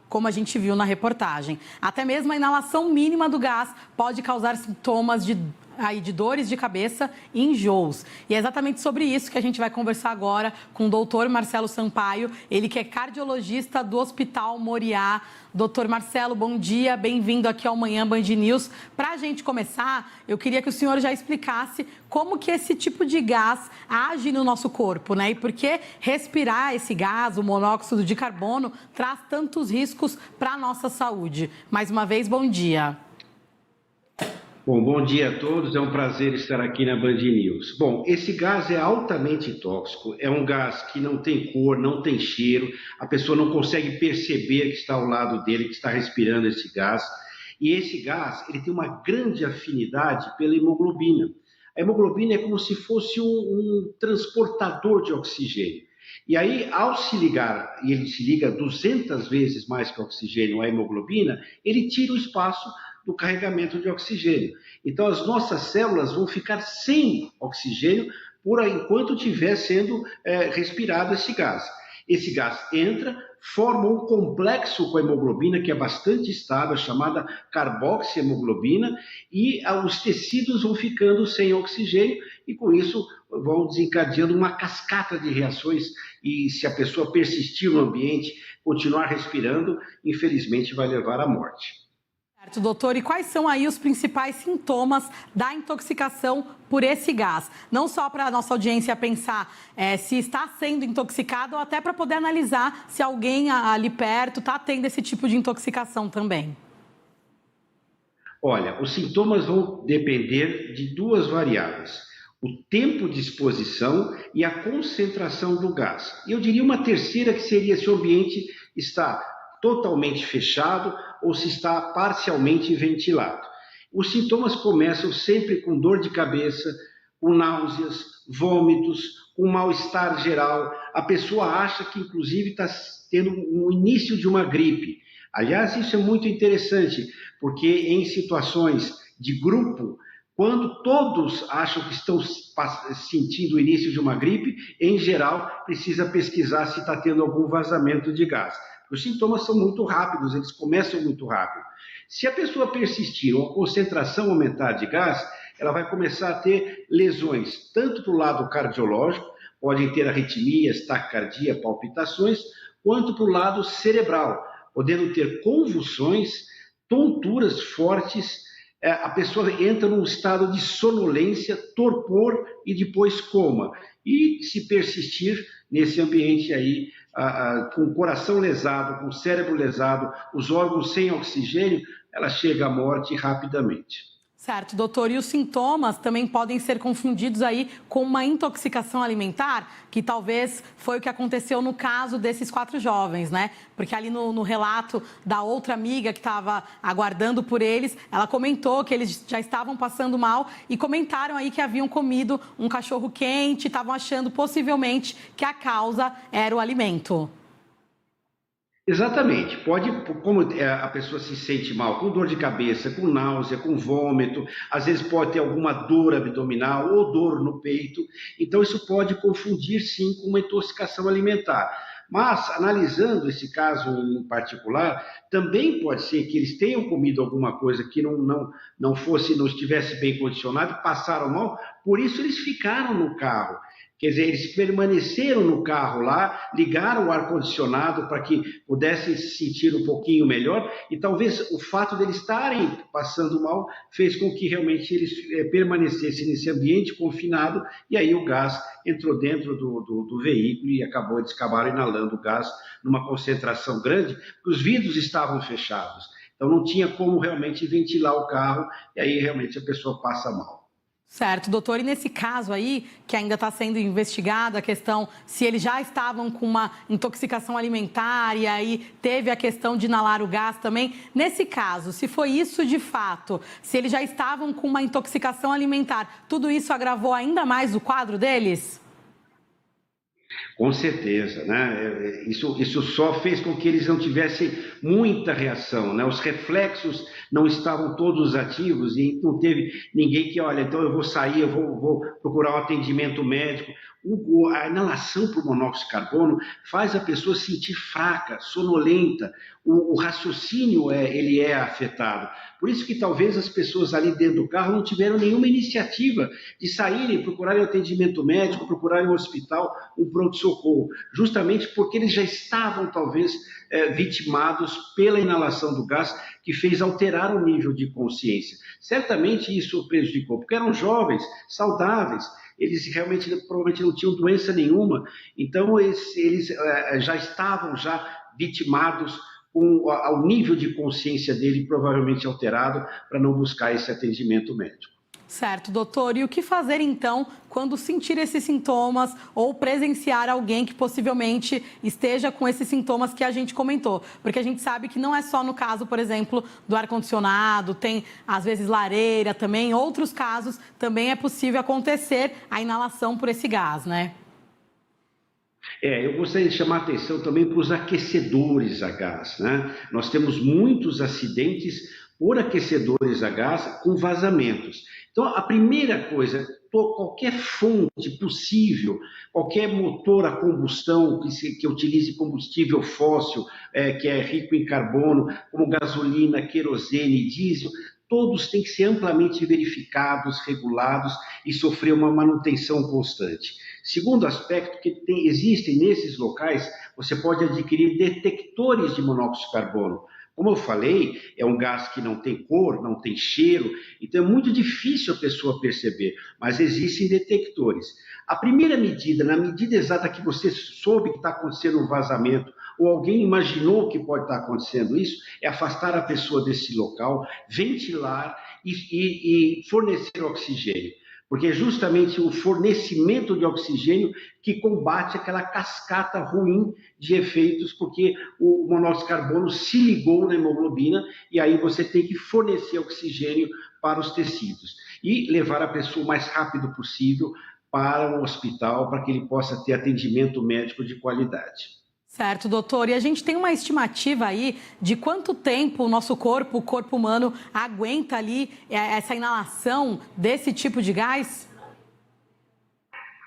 como a gente viu na reportagem. Até mesmo a inalação mínima do gás pode causar sintomas de dores de cabeça e enjoos. E é exatamente sobre isso que a gente vai conversar agora com o doutor Marcelo Sampaio, ele que é cardiologista do Hospital Moriá. Doutor Marcelo, bom dia, bem-vindo aqui ao Manhã Band News. Para a gente começar, eu queria que o senhor já explicasse como que esse tipo de gás age no nosso corpo, né? E por que respirar esse gás, o monóxido de carbono, traz tantos riscos para a nossa saúde. Mais uma vez, bom dia. Bom dia a todos, é um prazer estar aqui na Band News. Bom, esse gás é altamente tóxico, é um gás que não tem cor, não tem cheiro, a pessoa não consegue perceber que está ao lado dele, que está respirando esse gás. E esse gás, ele tem uma grande afinidade pela hemoglobina. A hemoglobina é como se fosse um transportador de oxigênio. E aí, ao se ligar, e ele se liga 200 vezes mais que o oxigênio à hemoglobina, ele tira o espaço do carregamento de oxigênio. Então, as nossas células vão ficar sem oxigênio por enquanto estiver sendo respirado esse gás. Esse gás entra, forma um complexo com a hemoglobina, que é bastante estável, chamada carboxihemoglobina, e os tecidos vão ficando sem oxigênio, e com isso vão desencadeando uma cascata de reações, e se a pessoa persistir no ambiente, continuar respirando, infelizmente vai levar à morte. Certo, doutor. E quais são aí os principais sintomas da intoxicação por esse gás? Não só para a nossa audiência pensar se está sendo intoxicado, ou até para poder analisar se alguém ali perto está tendo esse tipo de intoxicação também. Olha, os sintomas vão depender de duas variáveis: o tempo de exposição e a concentração do gás. E eu diria uma terceira, que seria se o ambiente está totalmente fechado ou se está parcialmente ventilado. Os sintomas começam sempre com dor de cabeça, com náuseas, vômitos, com mal-estar geral. A pessoa acha que, inclusive, está tendo um início de uma gripe. Aliás, isso é muito interessante, porque em situações de grupo, quando todos acham que estão sentindo o início de uma gripe, em geral, precisa pesquisar se está tendo algum vazamento de gás. Os sintomas são muito rápidos, eles começam muito rápido. Se a pessoa persistir ou a concentração aumentar de gás, ela vai começar a ter lesões, tanto para o lado cardiológico, podem ter arritmias, taquicardia, palpitações, quanto para o lado cerebral, podendo ter convulsões, tonturas fortes. A pessoa entra num estado de sonolência, torpor e depois coma. E se persistir nesse ambiente aí, com o coração lesado, com o cérebro lesado, os órgãos sem oxigênio, ela chega à morte rapidamente. Certo, doutor. E os sintomas também podem ser confundidos aí com uma intoxicação alimentar, que talvez foi o que aconteceu no caso desses 4 jovens, né? Porque ali no relato da outra amiga que estava aguardando por eles, ela comentou que eles já estavam passando mal e comentaram aí que haviam comido um cachorro quente, estavam achando possivelmente que a causa era o alimento. Exatamente, como a pessoa se sente mal, com dor de cabeça, com náusea, com vômito, às vezes pode ter alguma dor abdominal ou dor no peito, então isso pode confundir sim com uma intoxicação alimentar. Mas, analisando esse caso em particular, também pode ser que eles tenham comido alguma coisa que não estivesse bem condicionado e passaram mal, por isso eles ficaram no carro. Quer dizer, eles permaneceram no carro lá, ligaram o ar-condicionado para que pudessem se sentir um pouquinho melhor, e talvez o fato de eles estarem passando mal fez com que realmente eles permanecessem nesse ambiente confinado, e aí o gás entrou dentro do veículo e eles acabaram inalando o gás numa concentração grande, porque os vidros estavam fechados. Então não tinha como realmente ventilar o carro, e aí realmente a pessoa passa mal. Certo, doutor. E nesse caso aí, que ainda está sendo investigado, a questão se eles já estavam com uma intoxicação alimentar e aí teve a questão de inalar o gás também. Nesse caso, se foi isso de fato, se eles já estavam com uma intoxicação alimentar, tudo isso agravou ainda mais o quadro deles? Com certeza, né? Isso só fez com que eles não tivessem muita reação, né? Os reflexos não estavam todos ativos e não teve ninguém que, olha, então eu vou sair, vou procurar um atendimento médico. A inalação por monóxido de carbono faz a pessoa se sentir fraca, sonolenta, o raciocínio ele é afetado. Por isso que talvez as pessoas ali dentro do carro não tiveram nenhuma iniciativa de saírem, procurarem atendimento médico, procurarem um hospital, um pronto-socorro, justamente porque eles já estavam talvez vitimados pela inalação do gás, que fez alterar o nível de consciência. Certamente isso prejudicou, porque eram jovens, saudáveis, eles realmente provavelmente não tinham doença nenhuma, então eles já estavam vitimados com o nível de consciência dele provavelmente alterado para não buscar esse atendimento médico. Certo, doutor. E o que fazer, então, quando sentir esses sintomas ou presenciar alguém que possivelmente esteja com esses sintomas que a gente comentou? Porque a gente sabe que não é só no caso, por exemplo, do ar-condicionado, tem, às vezes, lareira também. Em outros casos, também é possível acontecer a inalação por esse gás, né? Eu gostaria de chamar a atenção também para os aquecedores a gás, né? Nós temos muitos acidentes por aquecedores a gás com vazamentos. Então, a primeira coisa, qualquer fonte possível, qualquer motor a combustão que utilize combustível fóssil, que é rico em carbono, como gasolina, querosene, diesel, todos têm que ser amplamente verificados, regulados e sofrer uma manutenção constante. Segundo aspecto, que existem nesses locais, você pode adquirir detectores de monóxido de carbono. Como eu falei, é um gás que não tem cor, não tem cheiro, então é muito difícil a pessoa perceber, mas existem detectores. A primeira medida, na medida exata que você soube que está acontecendo um vazamento, ou alguém imaginou que pode estar acontecendo isso, é afastar a pessoa desse local, ventilar e fornecer oxigênio. Porque é justamente o fornecimento de oxigênio que combate aquela cascata ruim de efeitos, porque o monóxido de carbono se ligou na hemoglobina e aí você tem que fornecer oxigênio para os tecidos e levar a pessoa o mais rápido possível para um hospital para que ele possa ter atendimento médico de qualidade. Certo, doutor. E a gente tem uma estimativa aí de quanto tempo o nosso corpo, o corpo humano, aguenta ali essa inalação desse tipo de gás?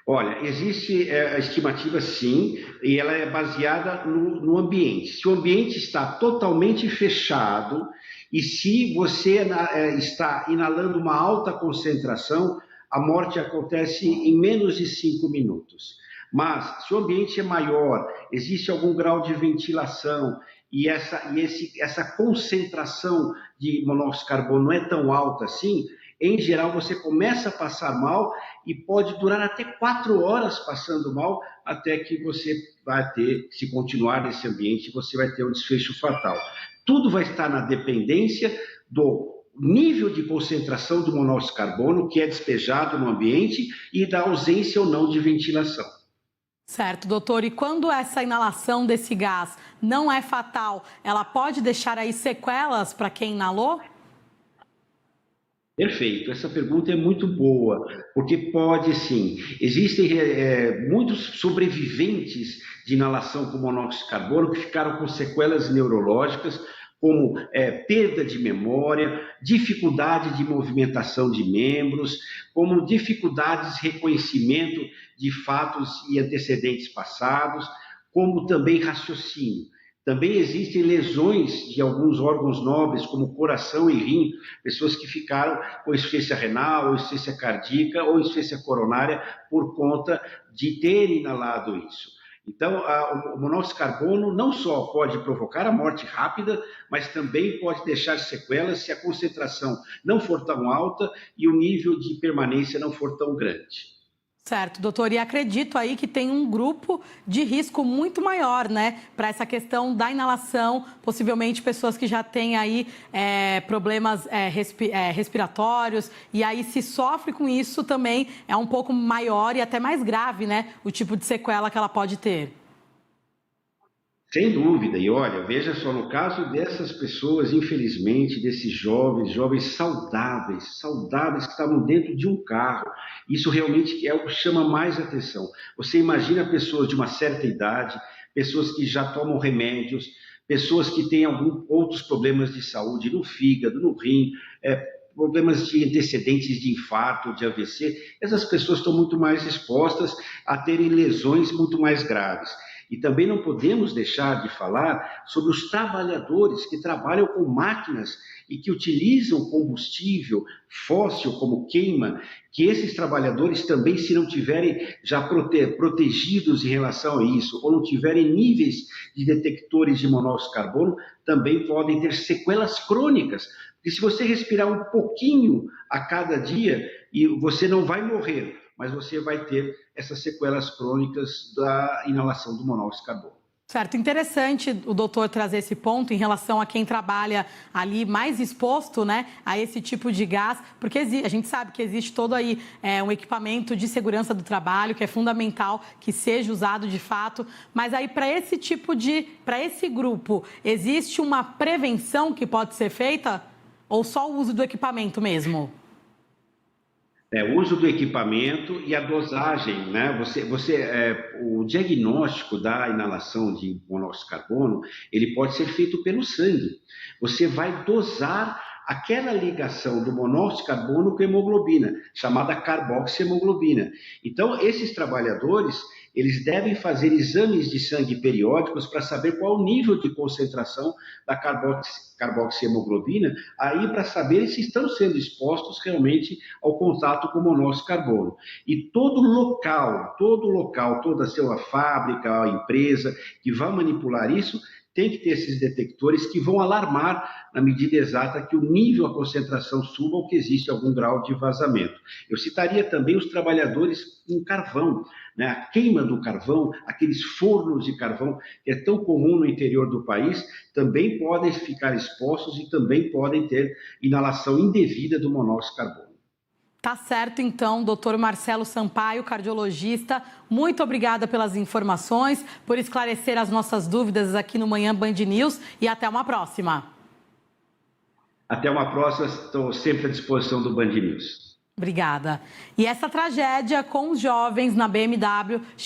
Olha, existe a estimativa sim, e ela é baseada no ambiente. Se o ambiente está totalmente fechado e se você está inalando uma alta concentração, a morte acontece em menos de 5 minutos. Mas, se o ambiente é maior, existe algum grau de ventilação e essa concentração de monóxido de carbono não é tão alta assim, em geral você começa a passar mal e pode durar até 4 horas passando mal até que você vai ter, se continuar nesse ambiente, você vai ter um desfecho fatal. Tudo vai estar na dependência do nível de concentração do monóxido de carbono que é despejado no ambiente e da ausência ou não de ventilação. Certo, doutor. E quando essa inalação desse gás não é fatal, ela pode deixar aí sequelas para quem inalou? Perfeito, essa pergunta é muito boa, porque pode sim. Existem muitos sobreviventes de inalação com monóxido de carbono que ficaram com sequelas neurológicas, como perda de memória, dificuldade de movimentação de membros, como dificuldades de reconhecimento de fatos e antecedentes passados, como também raciocínio. Também existem lesões de alguns órgãos nobres, como coração e rim, pessoas que ficaram com insuficiência renal, ou insuficiência cardíaca, ou insuficiência coronária, por conta de terem inalado isso. Então, o monóxido de carbono não só pode provocar a morte rápida, mas também pode deixar sequelas se a concentração não for tão alta e o nível de permanência não for tão grande. Certo, doutor. E acredito aí que tem um grupo de risco muito maior, né, para essa questão da inalação, possivelmente pessoas que já têm aí problemas respiratórios, e aí se sofre com isso também é um pouco maior e até mais grave, né, o tipo de sequela que ela pode ter. Sem dúvida, e olha, veja só, no caso dessas pessoas, infelizmente, desses jovens saudáveis que estavam dentro de um carro, isso realmente é o que chama mais atenção. Você imagina pessoas de uma certa idade, pessoas que já tomam remédios, pessoas que têm alguns outros problemas de saúde no fígado, no rim, problemas de antecedentes de infarto, de AVC, essas pessoas estão muito mais expostas a terem lesões muito mais graves. E também não podemos deixar de falar sobre os trabalhadores que trabalham com máquinas e que utilizam combustível fóssil como queima, que esses trabalhadores também, se não tiverem já protegidos em relação a isso, ou não tiverem níveis de detectores de monóxido de carbono, também podem ter sequelas crônicas. Porque se você respirar um pouquinho a cada dia, e você não vai morrer, mas você vai ter essas sequelas crônicas da inalação do monóxido de carbono. Certo, interessante o doutor trazer esse ponto em relação a quem trabalha ali mais exposto, né, a esse tipo de gás, porque a gente sabe que existe todo aí um equipamento de segurança do trabalho que é fundamental que seja usado de fato, mas aí para esse grupo, existe uma prevenção que pode ser feita ou só o uso do equipamento mesmo? O uso do equipamento e a dosagem, né? O diagnóstico da inalação de monóxido de carbono, ele pode ser feito pelo sangue. Você vai dosar aquela ligação do monóxido de carbono com a hemoglobina, chamada carboxiemoglobina. Então, esses trabalhadores, eles devem fazer exames de sangue periódicos para saber qual o nível de concentração da carboxiemoglobina, aí para saber se estão sendo expostos realmente ao contato com o monóxido de carbono. E todo local, toda a sua fábrica, a empresa que vai manipular isso, tem que ter esses detectores que vão alarmar na medida exata que o nível, a concentração suba ou que existe algum grau de vazamento. Eu citaria também os trabalhadores em carvão, né? A queima do carvão, aqueles fornos de carvão que é tão comum no interior do país, também podem ficar expostos e também podem ter inalação indevida do monóxido de carbono. Tá certo, então, doutor Marcelo Sampaio, cardiologista, muito obrigada pelas informações, por esclarecer as nossas dúvidas aqui no Manhã Band News e até uma próxima. Até uma próxima, estou sempre à disposição do Band News. Obrigada. E essa tragédia com os jovens na BMW